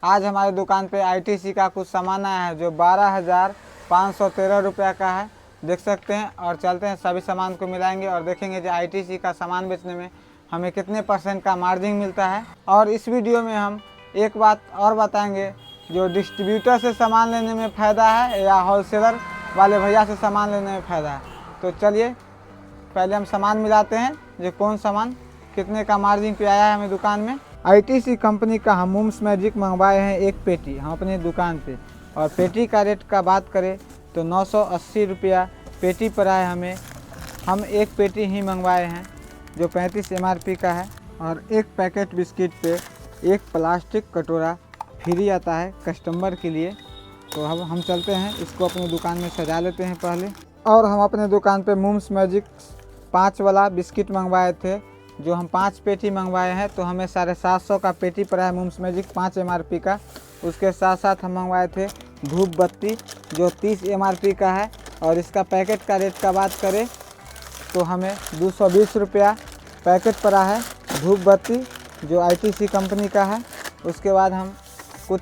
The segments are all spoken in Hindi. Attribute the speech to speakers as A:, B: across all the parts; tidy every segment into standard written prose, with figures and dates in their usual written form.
A: आज हमारे दुकान पे आईटीसी का कुछ सामान आया है जो 12,513 रुपये का है, देख सकते हैं। और चलते हैं सभी सामान को मिलाएंगे और देखेंगे जो आईटीसी का सामान बेचने में हमें कितने % का मार्जिन मिलता है। और इस वीडियो में हम एक बात और बताएंगे, जो डिस्ट्रीब्यूटर से सामान लेने में फ़ायदा है या होलसेलर वाले भैया से सामान लेने में फ़ायदा है। तो चलिए पहले हम सामान मिलाते हैं, जो कौन सामान कितने का मार्जिन पे आया है हमें दुकान में। आईटीसी कंपनी का हम मूम्स मैजिक मंगवाए हैं एक पेटी हम अपनी दुकान पे, और पेटी का रेट का बात करें तो 980 रुपया पेटी पर आया हमें। हम एक पेटी ही मंगवाए हैं जो 35 MRP का है। और एक पैकेट बिस्किट पे एक प्लास्टिक कटोरा फ्री आता है कस्टमर के लिए। तो हम चलते हैं, इसको अपनी दुकान में सजा लेते हैं पहले। और हम अपने दुकान पे मूम्स मैजिक 5 वाला बिस्किट मंगवाए थे, जो हम 5 पेटी मंगवाए हैं। तो हमें 750 का पेटी पड़ा है मूम्स मैजिक 5 MRP का। उसके साथ साथ हम मंगवाए थे धूप बत्ती जो 30 MRP का है, और इसका पैकेट का रेट का बात करें तो हमें 220 रुपया पैकेट पड़ा है धूप बत्ती जो आईटीसी कंपनी का है। उसके बाद हम कुछ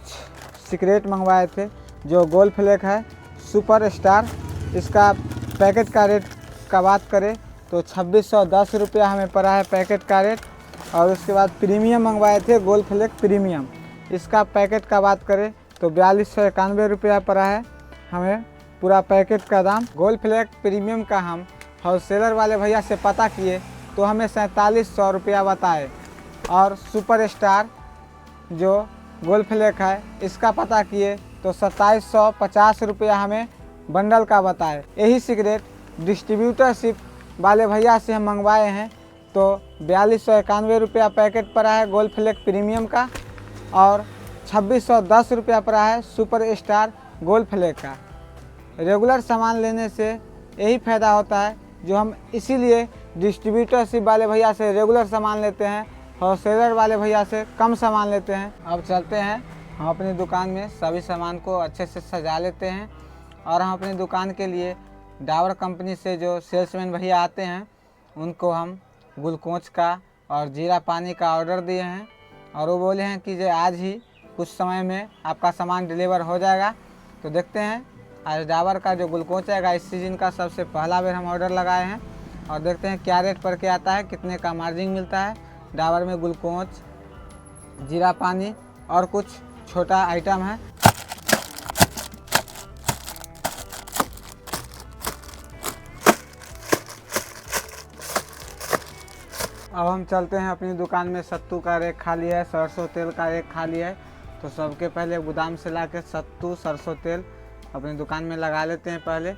A: सिगरेट मंगवाए थे जो गोल्ड फ्लेक है सुपर स्टार, इसका पैकेट का रेट का बात करें तो 2610 रुपया हमें पड़ा है पैकेट का रेट। और उसके बाद प्रीमियम मंगवाए थे गोल्ड फ्लेक प्रीमियम, इसका पैकेट का बात करें तो 4291 रुपया पड़ा है हमें पूरा पैकेट का दाम। गोल्ड फ्लेक प्रीमियम का हम होलसेलर वाले भैया से पता किए तो हमें 4700 रुपया बताए। और सुपर स्टार जो गोल्ड फ्लेक है इसका पता किए तो 2750 रुपया हमें बंडल का बताए। यही सिगरेट डिस्ट्रीब्यूटरशिप वाले भैया से हम मंगवाए हैं तो 4291 रुपया पैकेट पड़ा है गोल्ड फ्लेक प्रीमियम का, और 2610 रुपया पड़ा है सुपर स्टार गोल्ड फ्लेक का। रेगुलर सामान लेने से यही फ़ायदा होता है, जो हम इसीलिए डिस्ट्रीब्यूटरशिप वाले भैया से रेगुलर सामान लेते हैं, होलसेलर वाले भैया से कम सामान लेते हैं। अब चलते हैं, हम अपनी दुकान में सभी सामान को अच्छे से सजा लेते हैं। और हम अपनी दुकान के लिए डाबर कंपनी से जो सेल्समैन भैया आते हैं उनको हम ग्लूकोज का और जीरा पानी का ऑर्डर दिए हैं, और वो बोले हैं कि जो आज ही कुछ समय में आपका सामान डिलीवर हो जाएगा। तो देखते हैं, आज डाबर का जो ग्लूकोज आएगा इस सीज़न का सबसे पहला बार हम ऑर्डर लगाए हैं, और देखते हैं क्या रेट पर के आता है, कितने का मार्जिन मिलता है डाबर में। ग्लूकोज, जीरा पानी और कुछ छोटा आइटम है। अब हम चलते हैं अपनी दुकान में। सत्तू का रेक खाली है, सरसों तेल का रेक खाली है, तो सबके पहले गोदाम से ला के सत्तू सरसों तेल अपनी दुकान में लगा लेते हैं पहले।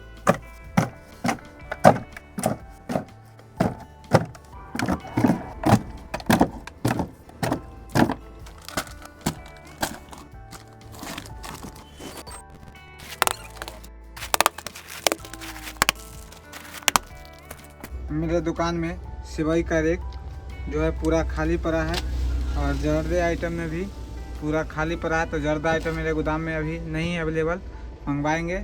A: मेरे दुकान में सेवई का रेक जो है पूरा खाली पड़ा है, और जर्दे आइटम में भी पूरा खाली पड़ा है। तो जर्दा आइटम मेरे गोदाम में अभी नहीं है अवेलेबल, मंगवाएंगे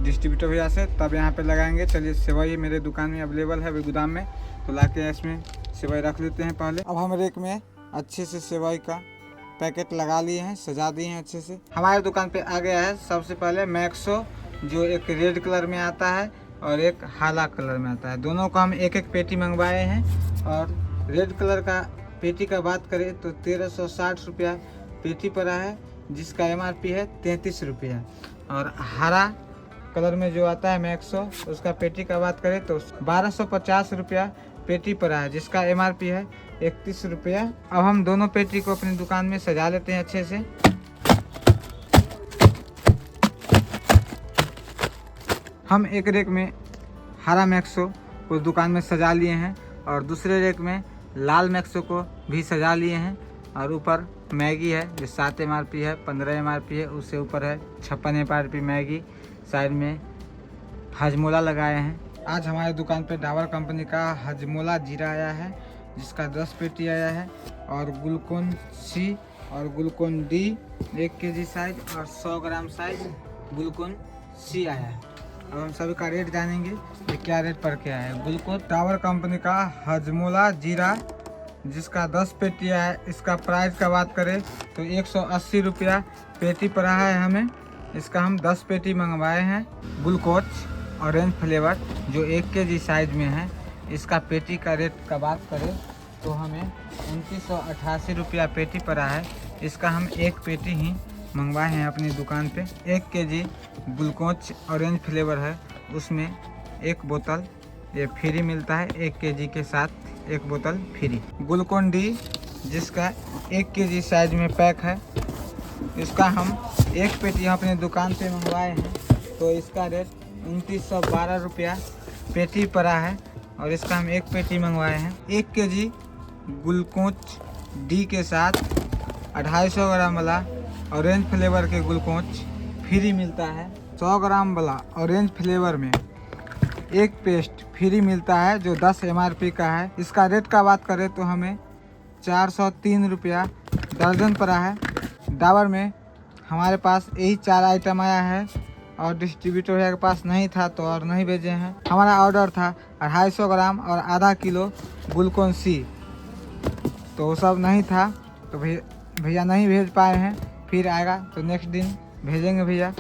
A: डिस्ट्रीब्यूटर भैया से तब यहाँ पे लगाएंगे। चलिए, सेवई मेरे दुकान में अवेलेबल है अभी गोदाम में, तो लाके इसमें सेवई रख लेते हैं पहले। अब हम रेक में अच्छे से सेवई का पैकेट लगा लिए हैं, सजा दिए हैं अच्छे से। हमारे दुकान पे आ गया है सबसे पहले मैक्सो, जो एक रेड कलर में आता है और एक हाला कलर में आता है। दोनों को हम एक एक पेटी मंगवाए हैं। और रेड कलर का पेटी का बात करें तो 1360 रुपया पेटी पड़ा है, जिसका MRP है 33 रुपया। और हरा कलर में जो आता है मैक्सो, उसका पेटी का बात करें तो 1250 रुपया पेटी पड़ा है, जिसका MRP है 31 रुपया। अब हम दोनों पेटी को अपनी दुकान में सजा लेते हैं अच्छे से। हम एक रेक में हरा मैक्सो को दुकान में सजा लिए हैं, और दूसरे रेक में लाल मैक्सो को भी सजा लिए हैं। और ऊपर मैगी है जो 7 MRP है, 15 MRP है, उससे ऊपर है 56 MRP मैगी। साइड में हजमोला लगाए हैं। आज हमारे दुकान पे डाबर कंपनी का हजमोला जीरा आया है, जिसका 10 पेटी आया है। और ग्लूकोन सी और ग्लूकोन डी 1 kg साइज और 100 ग्राम साइज ग्लूकोन सी आया है। अब हम सभी का रेट जानेंगे कि क्या रेट पर क्या है। ग्लूकोन डाबर कंपनी का हजमोला जीरा जिसका 10 पेटी है। इसका प्राइस का बात करें तो 180 रुपया पेटी पड़ा है हमें। इसका हम 10 पेटी मंगवाए हैं। ग्लूकोच ऑरेंज फ्लेवर जो 1 kg साइज में है। इसका पेटी का रेट का बात करें तो हमें 2988 रुपया पेटी पड़ा है। इसका हम 1 पेटी ही मंगवाए हैं अपनी दुकान पे। 1 kg ग्लूकोच ऑरेंज फ्लेवर है, उसमें 1 बोतल ये फ्री मिलता है। 1 kg के साथ 1 बोतल फ्री। ग्लूकोन डी जिसका 1 kg साइज में पैक है। इसका हम 1 पेटी अपने दुकान पे मंगवाए हैं, तो इसका रेट 2912 रुपया पेटी पड़ा है। और इसका हम 1 पेटी मंगवाए हैं। 1 kg ग्लूकोच डी के साथ 250 ग्राम वाला ऑरेंज फ्लेवर के ग्लूकोच फ्री मिलता है। 100 ग्राम वाला ऑरेंज फ्लेवर में 1 पेस्ट फ्री मिलता है जो 10 MRP का है। इसका रेट का बात करें तो हमें 403 रुपया दर्जन पड़ा है। डाबर में हमारे पास यही 4 आइटम आया है और डिस्ट्रीब्यूटर भैया के पास नहीं था तो और नहीं भेजे हैं। हमारा ऑर्डर था 250 ग्राम और आधा किलो ग्लूकोन सी, तो वो सब नहीं था तो भैया नहीं भेज पाए हैं। फिर आएगा तो नेक्स्ट दिन भेजेंगे भैया।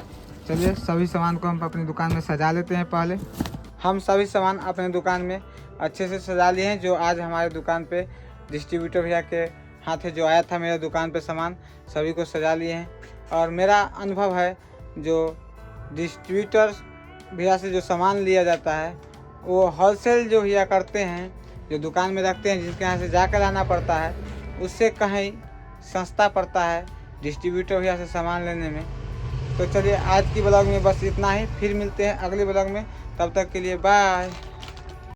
A: चलिए सभी सामान को हम अपनी दुकान में सजा लेते हैं। पहले हम सभी सामान अपने दुकान में अच्छे से सजा लिए हैं। जो आज हमारे दुकान पे डिस्ट्रीब्यूटर भैया के हाथ जो आया था मेरे दुकान पे सामान, सभी को सजा लिए हैं। और मेरा अनुभव है जो डिस्ट्रीब्यूटर भैया से जो सामान लिया जाता है वो होलसेल जो भैया करते हैं, जो दुकान में रखते हैं, जिनके यहाँ से जाकर लाना पड़ता है, उससे कहीं सस्ता पड़ता है डिस्ट्रीब्यूटर भैया से सामान लेने में। तो चलिए आज की ब्लॉग में बस इतना ही। फिर मिलते हैं अगले ब्लॉग में, तब तक के लिए बाय।